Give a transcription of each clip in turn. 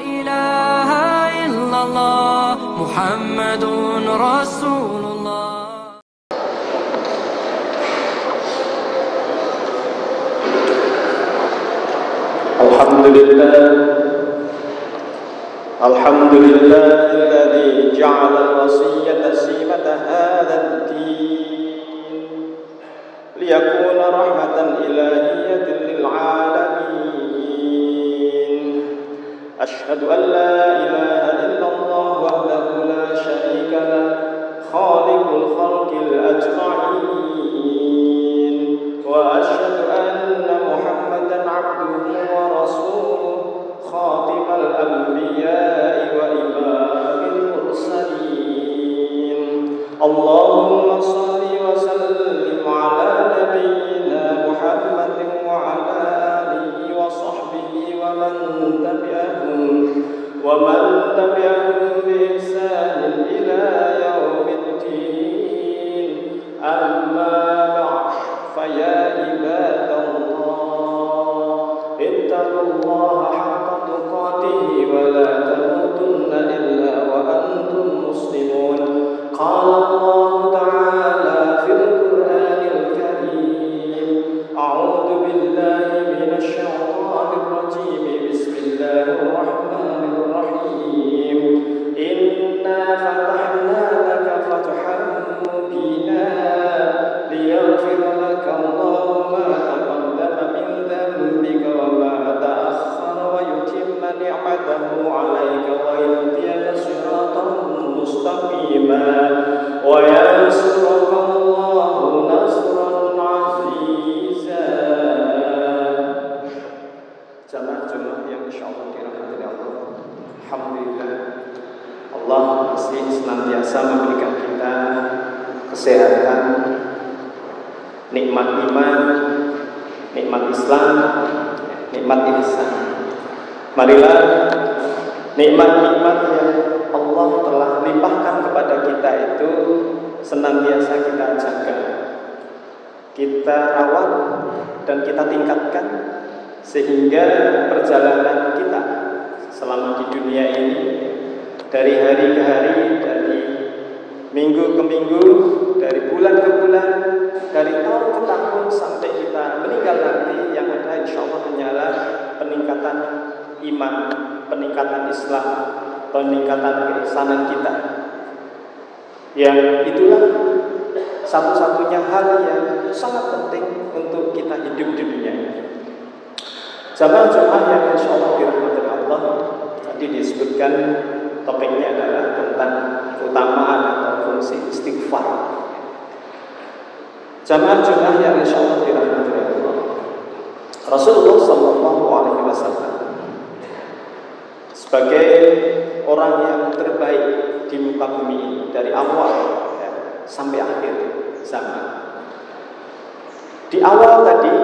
إله إلا الله محمد رسول الله. الحمد لله الذي جعل الوصية سيمة هذا الدين ليكون رحمة إلهية للعالمين. أشهد أن لا إله إلا الله وحده لا شريك له خالق الخلق الأجمعين، وأشهد أن محمدا عبده ورسوله خاتم الأنبياء وإمام المرسلين. اللهم صل وسلم على نبينا محمد وعلى آله وصحبه ومن تبعهم بإحسان إلى يوم الدين. أما بعد، فيا عباد الله اتقوا الله حق تقاته ولا تموتن إلا وأنتم مسلمون. قال الله تعالى في القرآن الكريم: أعوذ بالله من الشيطان الرجيم، بسم الله الرحمن الرحيم. إنا فتحنا لك فتحا مبينا ليغفر لك الله ما تقدم من ذنبك وما تأخر ويتم نعمته عليك ويهديك صراطا مستقيما وينصرك الله نصرا عزيزا. Jamaah yang insyaallah dirahmati Allah. Alhamdulillah, Allah masih senantiasa memberikan kita kesehatan, nikmat iman, nikmat Islam, nikmat ihsan. Marilah nikmat-nikmat yang Allah telah limpahkan kepada kita itu senantiasa kita jaga, kita rawat dan kita tingkatkan, sehingga perjalanan kita selama di dunia ini, dari hari ke hari, dari minggu ke minggu, dari bulan ke bulan, dari tahun ke tahun, sampai kita meninggal nanti, yang ada insya Allah hanyalah peningkatan iman, peningkatan Islam, peningkatan keislaman kita. Yang itulah satu-satunya hal yang sangat penting untuk kita hidup di dunia ini. Jamaah-jamaah yang insya Allah dirahmati Allah, tadi disebutkan topiknya adalah tentang keutamaan atau fungsi istighfar. Jamaah-jamaah yang insya Allah dirahmati Allah, Rasulullah SAW sebagai orang yang terbaik di muka bumi ini, dari awal sampai akhir zaman. Di awal tadi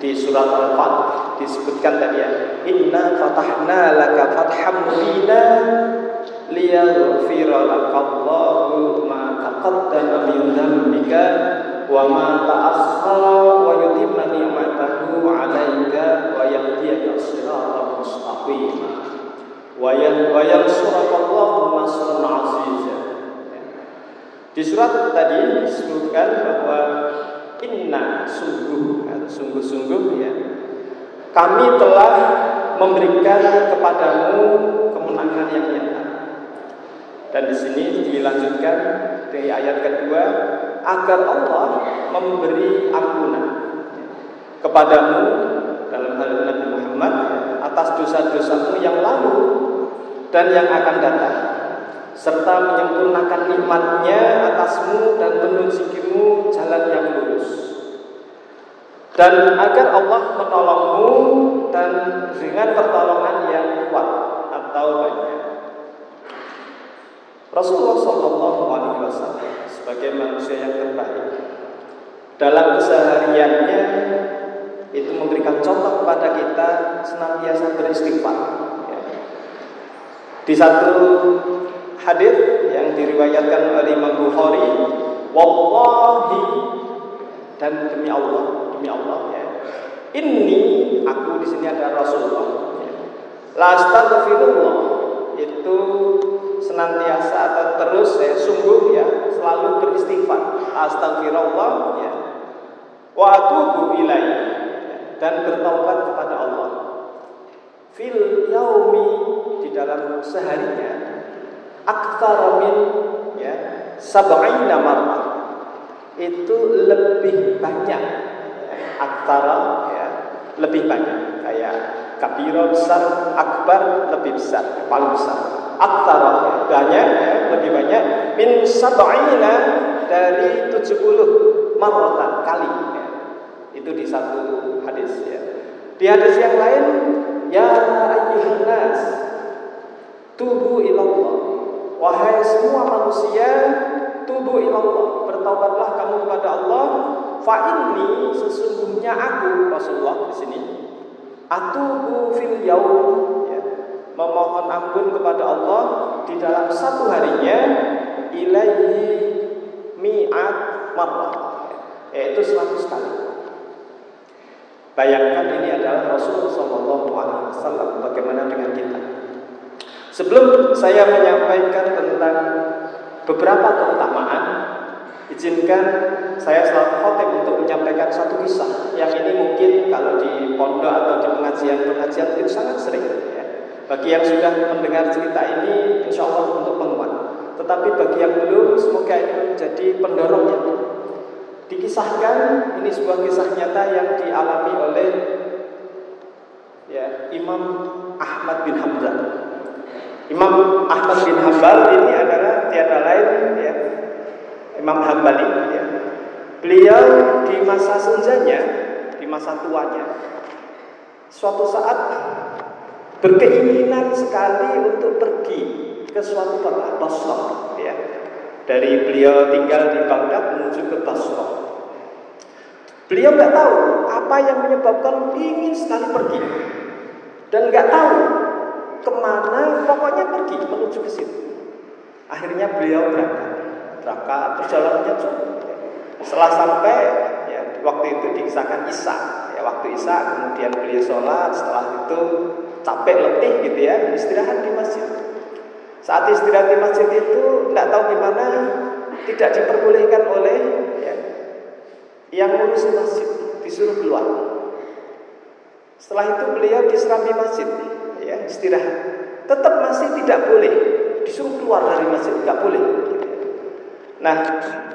di surat Al-Fatih disebutkan tadi ya, inna fatahna laka fatham mubina liyaghfira lakallahu ma taqaddama min dhanbika wa ma ta'akhkhara wa yutimma ni'matahu 'alaika wa yahdiyaka shiratan mustaqima wa yansuraka nasran 'azizا. Di surat tadi disebutkan bahwa inna, sungguh-sungguh ya, kami telah memberikan kepadamu kemenangan yang nyata. Dan di sini dilanjutkan dari ayat kedua, agar Allah memberi ampunan kepadamu, dalam hal Nabi Muhammad, atas dosa-dosamu yang lalu dan yang akan datang, serta menyempurnakan nikmat-Nya atasmu dan menunjukimu jalan yang lurus, dan agar Allah menolongmu dan dengan pertolongan yang kuat atau banyak. Rasulullah SAW sebagai manusia yang terbaik dalam kesehariannya itu memberikan contoh kepada kita senantiasa beristighfar. Di satu hadis yang diriwayatkan oleh Imam Bukhari, wallahi, dan demi Allah ya. Ini aku di sini ada Rasulullah. Ya. La astaghfirullah itu senantiasa atau terus sungguh selalu beristighfar. Astaghfirullah ya. Wa atubu ilaihi dan bertaubat kepada Allah. Fil yaumi di dalam seharinya aktsara min sab'ina marrah. Itu lebih banyak. Aktsara lebih banyak, kayak kabira besar, akbar lebih besar, paling besar. Aktsara banyak, lebih banyak min sab'ina dari 70 marratan kali. Itu di satu hadis ya. Di hadis yang lain, ya ayyuhan nas tubu ilallah. Wahai semua manusia, tubu ilallah, bertaubatlah kamu kepada Allah. Fa inni sesungguhnya aku Rasulullah di sini atubu fil yaum memohon ampun kepada Allah di dalam satu harinya ilaihi mi'at marrah, yaitu 100 kali. Bayangkan ini adalah Rasulullah SAW. Bagaimana dengan kita? Sebelum saya menyampaikan tentang beberapa keutamaan, izinkan saya selaku khotib untuk menyampaikan satu kisah yang ini mungkin kalau di pondok atau di pengajian itu sangat sering ya. Bagi yang sudah mendengar cerita ini insya Allah untuk penguat. Tetapi bagi yang belum, semoga ini menjadi pendorongnya. Dikisahkan, ini sebuah kisah nyata yang dialami oleh Imam Ahmad bin Hanbal. Imam Ahmad bin Hanbal ini adalah tiada lain Imam Hambali ya. Beliau di masa senjanya, di masa tuanya, suatu saat berkeinginan sekali untuk pergi ke suatu kota, Basrah ya. Dari beliau tinggal di Baghdad menuju ke Basrah. Beliau nggak tahu apa yang menyebabkan ingin sekali pergi dan nggak tahu kemana, pokoknya pergi menuju ke situ. Akhirnya beliau berangkat perjalanannya cukup. Setelah sampai waktu itu dikisahkan Isya waktu Isya kemudian beliau sholat. Setelah itu capek letih gitu istirahat di masjid. Saat istirahat di masjid itu nggak tahu gimana tidak diperbolehkan oleh yang ngurusi masjid, disuruh keluar. Setelah itu beliau diserambi masjid istirahat, tetap masih tidak boleh, disuruh keluar dari masjid, nggak boleh. Nah,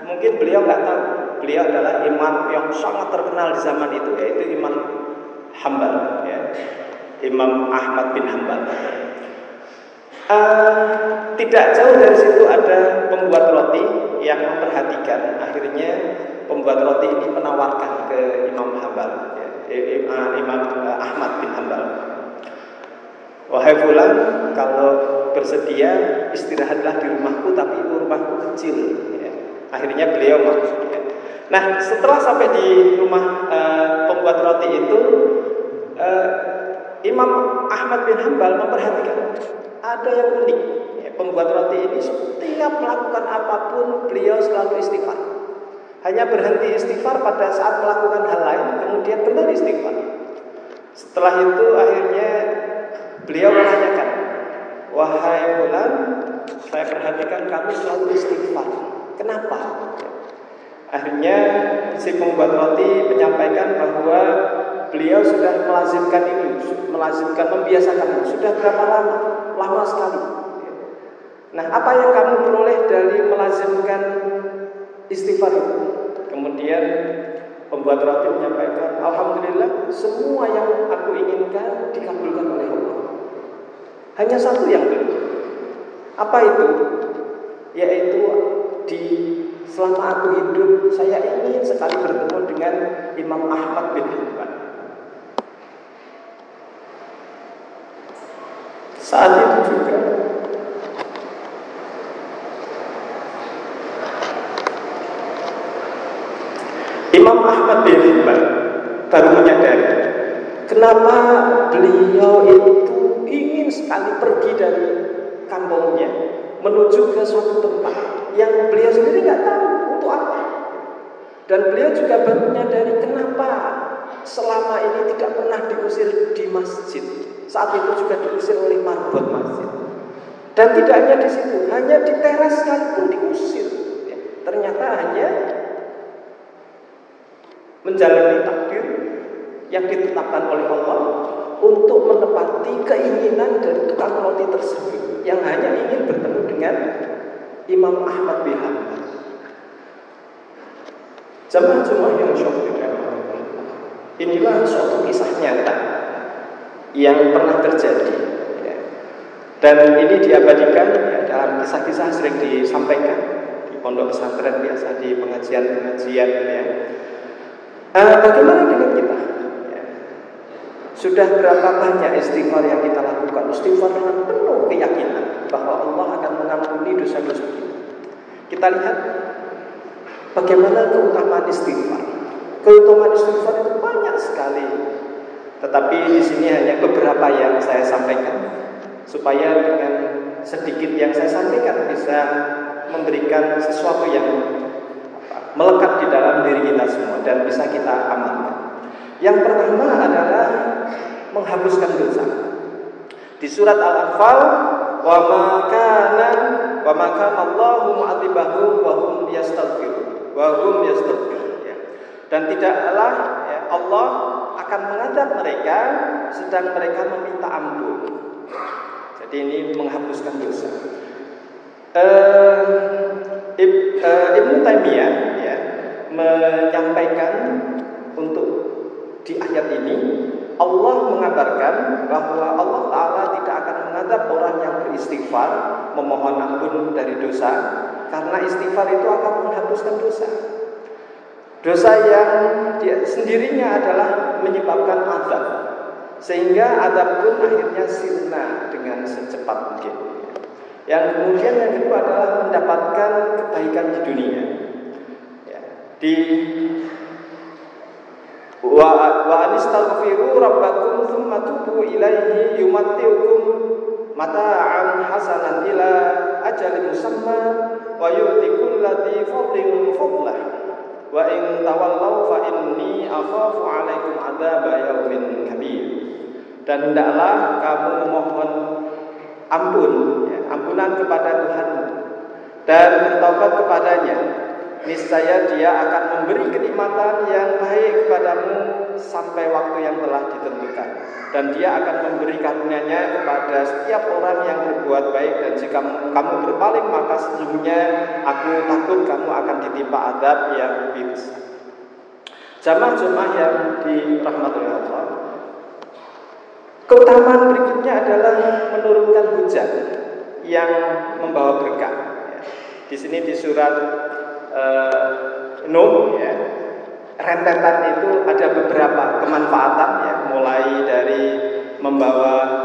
mungkin beliau nggak tahu, beliau adalah imam yang sangat terkenal di zaman itu, yaitu Imam Hanbal, Imam Ahmad bin Hanbal. Tidak jauh dari situ ada pembuat roti yang memperhatikan. Akhirnya pembuat roti ini menawarkan ke Imam Hanbal, Imam Ahmad bin Hanbal, wahai fulan, kalau bersedia istirahatlah di rumahku, tapi itu rumahku kecil. Akhirnya beliau mau. Nah, setelah sampai di rumah pembuat roti itu, Imam Ahmad bin Hanbal memperhatikan ada yang unik. Pembuat roti ini setiap melakukan apapun beliau selalu istighfar. Hanya berhenti istighfar pada saat melakukan hal lain, kemudian kembali istighfar. Setelah itu akhirnya beliau menanyakan, wahai fulan, saya perhatikan kamu selalu istighfar. Kenapa? Akhirnya si pembuat roti menyampaikan bahwa beliau sudah melazimkan ini, membiasakan ini. Sudah berapa lama? Lama sekali. Nah, apa yang kamu peroleh dari melazimkan istighfar itu? Kemudian pembuat roti menyampaikan, alhamdulillah semua yang aku inginkan dikabulkan oleh Allah. Hanya satu yang belum. Apa itu? Yaitu selama aku hidup, saya ingin sekali bertemu dengan Imam Ahmad bin Hanbal. Saat itu juga Imam Ahmad bin Hanbal baru menyadari kenapa beliau itu ingin sekali pergi dari kampungnya menuju ke suatu tempat yang beliau sendiri nggak tahu untuk apa. Dan beliau juga baru menyadari kenapa selama ini tidak pernah diusir di masjid. Saat itu juga diusir oleh marbot masjid. Dan tidak hanya di situ, hanya di teras sekalipun diusir. Ternyata hanya menjalani takdir yang ditetapkan oleh Allah untuk menepati keinginan dari tukang roti tersebut yang hanya ingin bertemu dengan Imam Ahmad bin Hanbal. Jamaah-jamaah yang syukur, inilah suatu kisah nyata yang pernah terjadi. Dan ini diabadikan dalam kisah-kisah sering disampaikan di pondok pesantren biasa, di pengajian-pengajian. Bagaimana dengan kita? Sudah berapa banyak istighfar yang kita lakukan? Istighfar dengan penuh keyakinan bahwa Allah akan mengampuni dosa-dosa kita. Kita lihat bagaimana keutamaan istighfar. Keutamaan istighfar itu banyak sekali. Tetapi di sini hanya beberapa yang saya sampaikan, supaya dengan sedikit yang saya sampaikan bisa memberikan sesuatu yang melekat di dalam diri kita semua dan bisa kita amalkan. Yang pertama adalah menghapuskan dosa. Di surat Al-Anfal, wa ma kana Allahu mu'adzibahum wa hum yastaghfirun. Dan tidaklah Allah akan mengadab mereka sedang mereka meminta ampun. Jadi ini menghapuskan dosa. Ibnu Taimiyah menyampaikan untuk di ayat ini Allah mengabarkan bahwa Allah Ta'ala tidak akan mengadab orang yang beristighfar, memohon ampun dari dosa, karena istighfar itu akan menghapuskan dosa. Dosa yang sendirinya adalah menyebabkan azab, sehingga azab pun akhirnya sirna dengan secepat mungkin. Yang kemudian yang kedua adalah mendapatkan kebaikan di dunia. Di wa anistaghfiru rabbakum tsumma tubu ilaihi yumatti'ukum mata'an hasanan ila ajalin musamma wa yu'ti kulladzi fadlin fadlah wa in tawallaw fa inni akhafu 'alaikum 'adzaba yaumin kabir. Dan hendaklah kamu memohon ampunan kepada Tuhanmu dan bertaubat kepadanya. Niscaya Dia akan memberi kenikmatan yang baik kepadamu sampai waktu yang telah ditentukan, dan Dia akan memberi karunia-Nya kepada setiap orang yang berbuat baik. Dan jika kamu berpaling, maka sesungguhnya aku takut kamu akan ditimpa azab yang lebih besar. Jamaah-jamaah yang dirahmati Allah, keutamaan berikutnya adalah menurunkan hujan yang membawa berkah. Di sini di surat Nuh, rentetan itu ada beberapa kemanfaatan, mulai dari membawa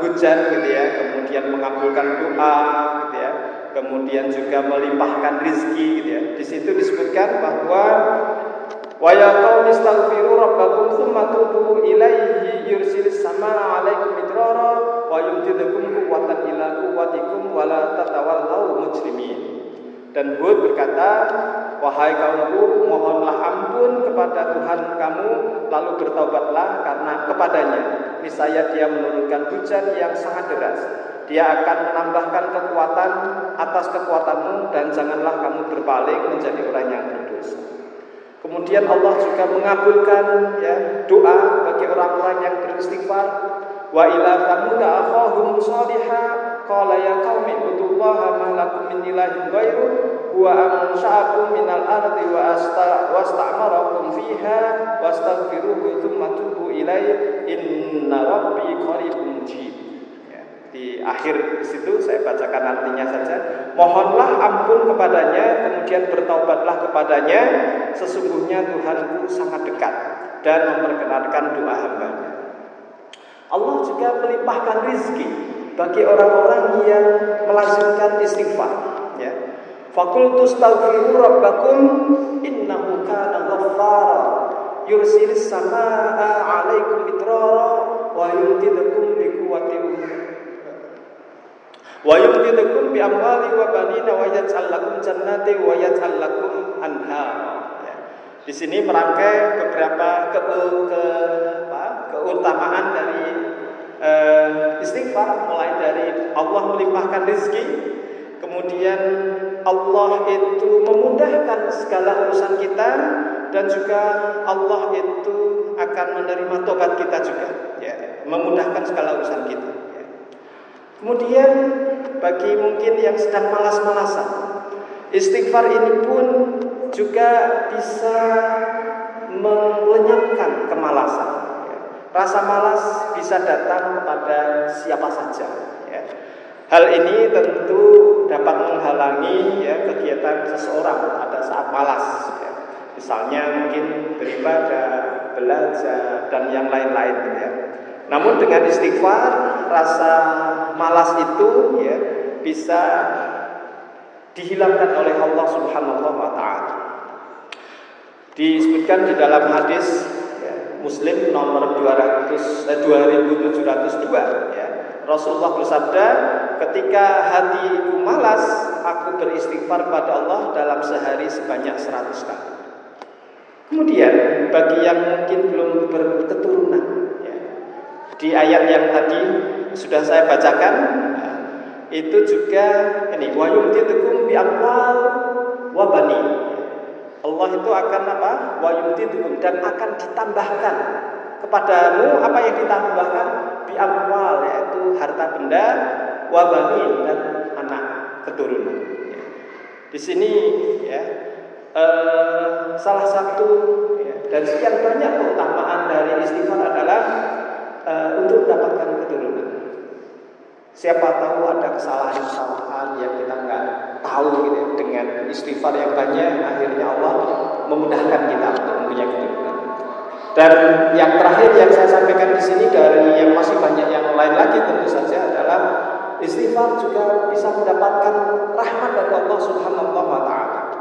hujan, kemudian mengabulkan doa, kemudian juga melimpahkan rizki, Di situ disebutkan bahwa wa ya qaumi istaghfiru rabbakum tsumma tubu ilaihi yursilis samaa 'alaikum midrara wa yumdidukum quwwatan ila quwwatikum wa la tatawallaw mujrimin. Dan Hud berkata, wahai kaumku, mohonlah ampun kepada Tuhan kamu, lalu bertaubatlah karena kepadanya. Niscaya Dia menurunkan hujan yang sangat deras. Dia akan menambahkan kekuatan atas kekuatanmu, dan janganlah kamu berpaling menjadi orang yang berdosa. Kemudian Allah juga mengabulkan doa bagi orang-orang yang beristighfar. Wa ila thamuda akhahum salihah qala ya qaumi ibudullaha ma lakum min ilahin ghairu huwa ansha'akum minal ardi wa asta'marakum fiha wastaghfiruhu tsumma tubu ilaihi inna rabbi qaribun mujib. Di akhir situ saya bacakan artinya saja. Mohonlah ampun kepadanya, kemudian bertaubatlah kepadanya, sesungguhnya Tuhanku sangat dekat dan memperkenankan doa hamba-Nya. Allah juga melimpahkan rizki bagi orang-orang yang melazimkan istighfar. Faqultu astaghfiru rabbakum innahu kana ghaffara yursilis samaa 'alaikum midrara wa yumdidukum bi amwali wa banina wa yaj'al lakum jannati wa yaj'al lakum anhara. Di sini merangkai beberapa keutamaan dari istighfar, mulai dari Allah melimpahkan rezeki, kemudian Allah itu memudahkan segala urusan kita, dan juga Allah itu akan menerima tobat kita juga, ya, memudahkan segala urusan kita. Ya. Kemudian bagi mungkin yang sedang malas-malasan, istighfar ini pun juga bisa melenyapkan kemalasan. Ya. Rasa malas bisa datang kepada siapa saja. Ya. Hal ini tentu dapat menghalangi ya, kegiatan seseorang pada saat malas. Ya. Misalnya mungkin beribadah, belajar, dan yang lain-lain. Ya. Namun dengan istighfar, rasa malas itu ya, bisa dihilangkan oleh Allah Subhanahu wa Ta'ala. Disebutkan di dalam hadis ya, Muslim nomor 2702 ya, Rasulullah bersabda, ketika hatiku malas, aku beristighfar kepada Allah dalam sehari sebanyak 100 kali. Kemudian bagi yang mungkin belum berketurunan ya, di ayat yang tadi sudah saya bacakan ya, itu juga ini wa yumtidukum bi amwal wa bani. Allah itu akan apa? Wa yumtidukum, dan akan ditambahkan kepadamu apa yang ditambahkan bi amwal, yaitu harta benda, wa bani, dan anak keturunan. Ya. Di sini ya, salah satu ya, dari sekian banyak keutamaan dari istighfar adalah untuk mendapatkan keturunan. Siapa tahu ada kesalahan-kesalahan yang kita nggak tahu gitu ya, dengan istighfar yang banyak, akhirnya Allah memudahkan kita untuk mempunyai keturunan. Dan yang terakhir yang saya sampaikan di sini, dari yang masih banyak yang lain lagi tentu saja, adalah istighfar juga bisa mendapatkan rahmat dari Allah Subhanahu wa Ta'ala.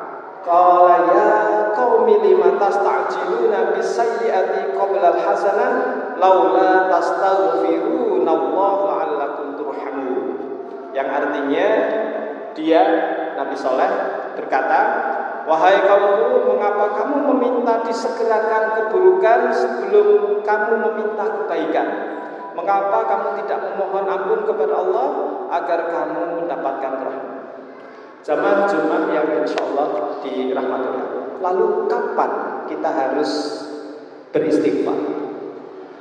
Qala ya qaumi lima tasta'jiluna bis-sayyi'ati qabla al-hasanah laula tastaghfiruna Allah la'allakum turhamun. Yang artinya dia, Nabi Saleh berkata, wahai kaumku, mengapa kamu meminta disegerakan keburukan sebelum kamu meminta kebaikan? Mengapa kamu tidak memohon ampun kepada Allah agar kamu mendapatkan rahmat? Jamaah Jumat yang insya Allah dirahmati Allah. Lalu kapan kita harus beristighfar?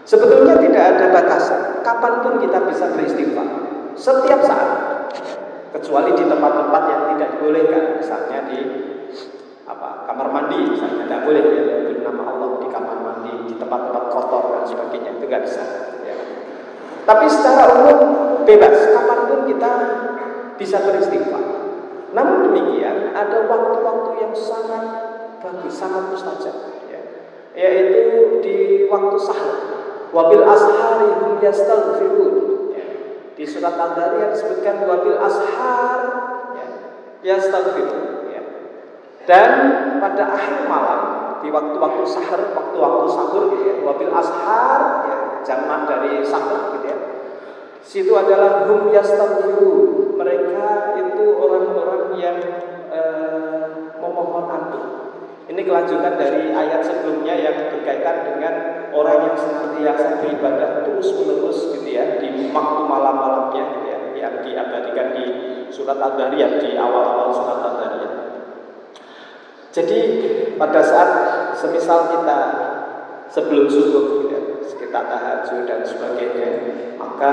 Sebetulnya tidak ada batasan. Kapanpun kita bisa beristighfar, setiap saat, kecuali di tempat-tempat yang tidak dibolehkan. Misalnya di kamar mandi, misalnya tidak boleh ya, menyebut nama Allah di kamar mandi, di tempat-tempat kotor dan sebagainya, itu nggak bisa. Ya. Tapi secara umum bebas, kapanpun kita bisa beristighfar. Namun demikian, ada waktu-waktu yang sangat bagus, sangat mustajab, ya, yaitu di waktu sahur. Wabil ashari hum yastaghfirun. Ya. Di surat Al-Dhariyat disebutkan wabil ashar ya, yastaghfirun. Ya. Dan pada akhir malam, di waktu-waktu sahur, waktu-waktu sahur, ya, wabil ashar, ya, jamak dari sahur, gitu ya. Situ adalah hum yastaghfirun. Mereka itu orang-orang yang memohon ampun. Ini kelanjutan dari ayat sebelumnya yang berkaitan dengan orang yang senantiasa beribadah terus-menerus gitu ya, di waktu malam-malamnya gitu ya, yang diabadikan di surat Al-Dhariyat, di awal-awal surat Al-Dhariyat. Jadi pada saat semisal kita sebelum subuh gitu ya, kita tahajud dan sebagainya, maka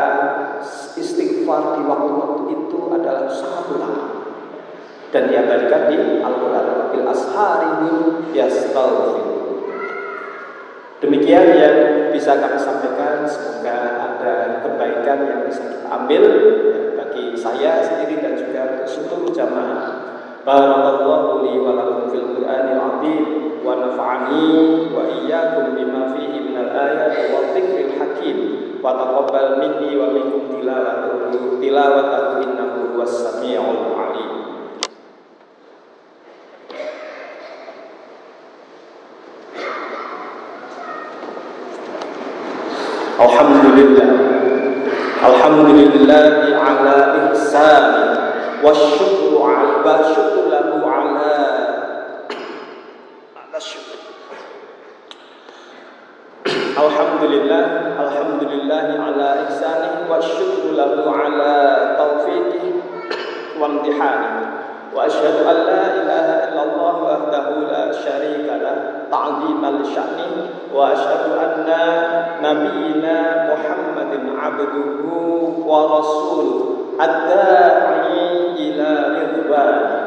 istighfar di waktu-waktu itu adalah sangat utama dan diabadikan di Al-Quran. Bil asharihim yastaghfirun. Demikian yang bisa kami sampaikan. Semoga ada kebaikan yang bisa kita ambil bagi saya sendiri dan juga seluruh jamaah. Barakallahu li wa lakum fil Qur'anil azim wa nafa'ani wa iyyakum bima fihi minal ayati wa dzikril hakim wa taqabbal minni wa minkum tilawatahu innahu huwas samiul alim. Alhamdulillahi ala ihsani wa syukru lahu ala syukru. Alhamdulillahi ala ihsanih wa syukru lahu ala taufiqih wa imtihanih. Wa asyhadu an la ilaha illallah wahdahu la syarika lah ta'ziman li sya'nih wa asyhadu anna nabiyyina Muhammadin abduhu wa rasuluh ad-da'i ila ridwanih.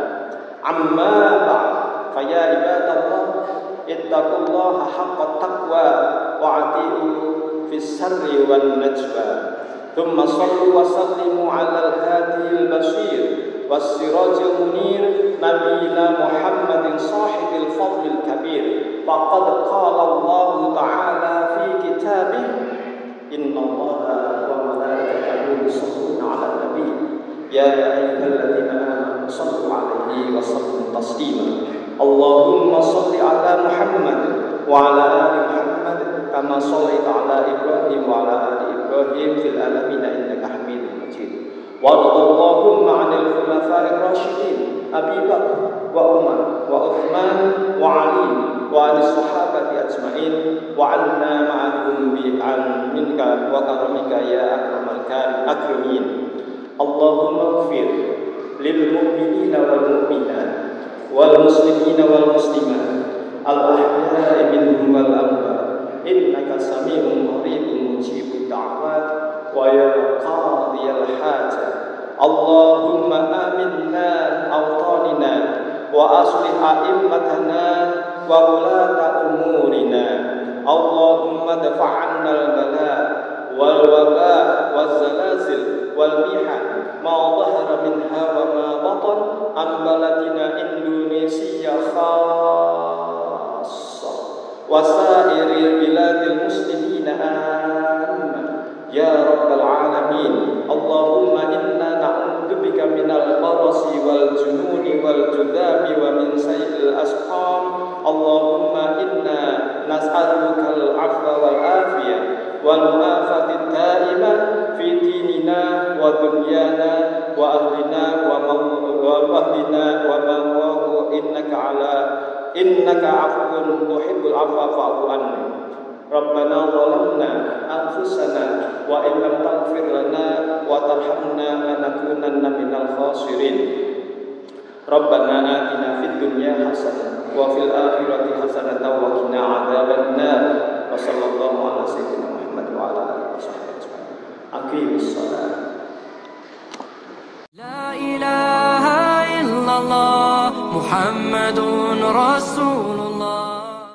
Amma ba'd, fa ya ibadallah ittaqullaha haqqa taqwa wa ati'u fis sirri wan najwa. Thumma sallu wa sallimu 'alal hadiyil basir was-sirajil munir nabiyina Muhammadin sahibil fadlil kabir. Faqad qala Allah ta'ala fi kitabih innallaha wa malaikatahu yusholluna 'alan nabi ya ayyuhalladzina amanu shallu 'alaihi wa sallimu taslima. Allahumma shalli 'ala Muhammad wa 'ala ali Muhammad kama shallaita 'ala Ibrahim wa 'ala ali Ibrahim fil alamin innaka Hamidum Majid. Allahumma 'anil khulafa'ir rasyidin Abi Bakr wa Umar wa Uthman wa Ali wa ali sahabati ajmain wa 'anna ma'ahum bi minka wa karamika ya akramal akramin. Allahumma ighfir lil mu'minina wal mu'minat wal muslimina wal muslimat al ahya'i minhum wal amwat innaka sami'un qaribun mujibud da'wat wa ya qadiyal hajat. Allahumma aminna awtanina wa aslih a'immatana wa ulata umurina. Allahumma dafa'anna al-bala wal waba wal zalazil wal mihan ma dhahara minha wa ma batan an baladina Indonesia khassa wa sa'iril biladil muslimina amma ya rabbal alamin. Allahumma inna na'udzubika minal barasi wal jununi wal judami wa min sayyi'il asqam. Allahumma inna nas'aluka al-'afwa wal afiyah wal mu'afatid da'imah fi dinina wa dunyana wa ahlina wa mahdina wa mawahu innaka afuwun tuhibbul afwa fa'fu anna. Rabbana zalamna anfusana wa in lam taghfir lana wa tarhamna lanakunanna minal khasirin. Rabbana atina fid dunya hasanah wa fil akhirati hasanah wa qina adzabannar. Wa sallallahu ala sayyidina Muhammad wa ala alihi washabbihi ajma'in. Aqimus shalah. La ilaha illallah Muhammadun Rasul